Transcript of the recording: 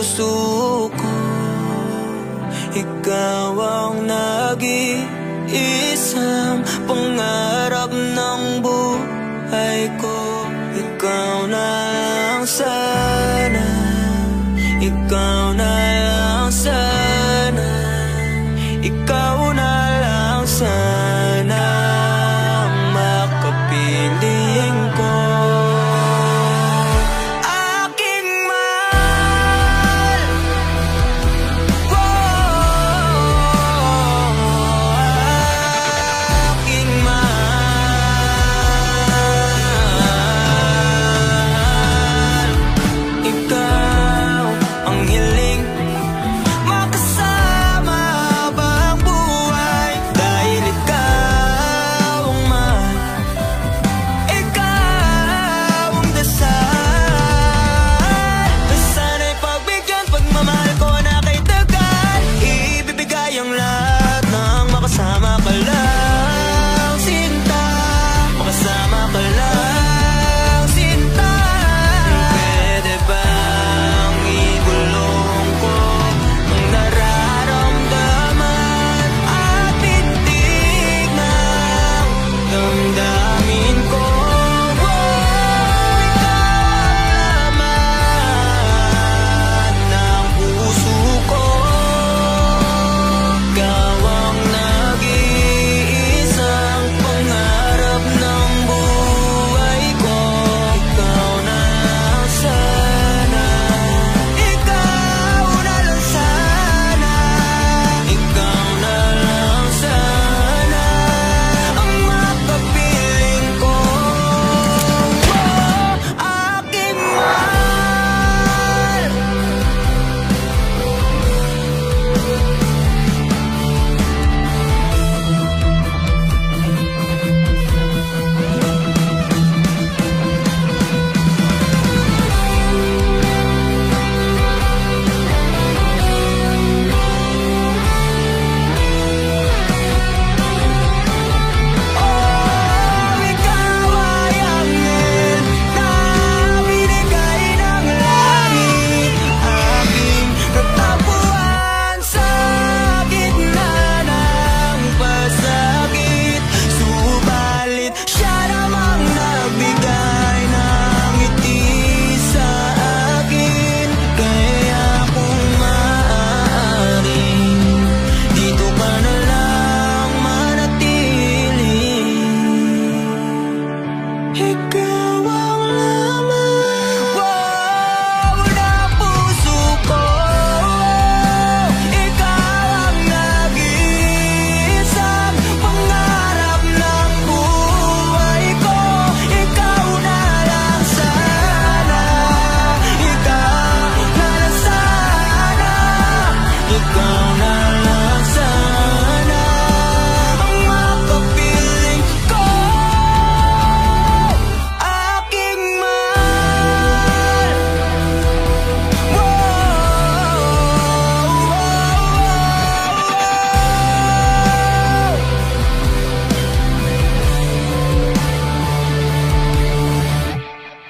puso ko. Ikaw ang nag-iisang pangarap ng buhay ko. Ikaw na lang sana, ikaw na lang sana, ikaw na lang sana ang makapiling ko. Aking mahal, aking mahal, ikaw ang hiling makasama habang buhay. Dahil ikaw ang mahal, ikaw ang dasal. Sana'y pagbigyan pagmamahal ko na kay tagal. Ibibigay ang lahat ng makasama ka lang, sinta. Makasama ka lang, sinta. Pwede bang ibulong ko ang nararamdaman at titig ng damdamin ko? Ikaw ang laman ng puso ko. Ikaw ang nag-iisang pangarap ng buhay ko. Ikaw na lang sana, ikaw na lang sana, ikaw na lang sana ang makapiling ko. Aking mahal, ikaw ay angel na binigay ng langit. Aking natagpuan sa gitna ng pasakit. Subalit siya namang nagbigay ng ngiti sa akin. Kaya kung maaaring dito ka na lang manatili. Ikaw ang laman ng puso ko. Ikaw ang nag-iisang pangarap ng buhay ko. Ikaw na lang sana, ikaw na lang sana, ikaw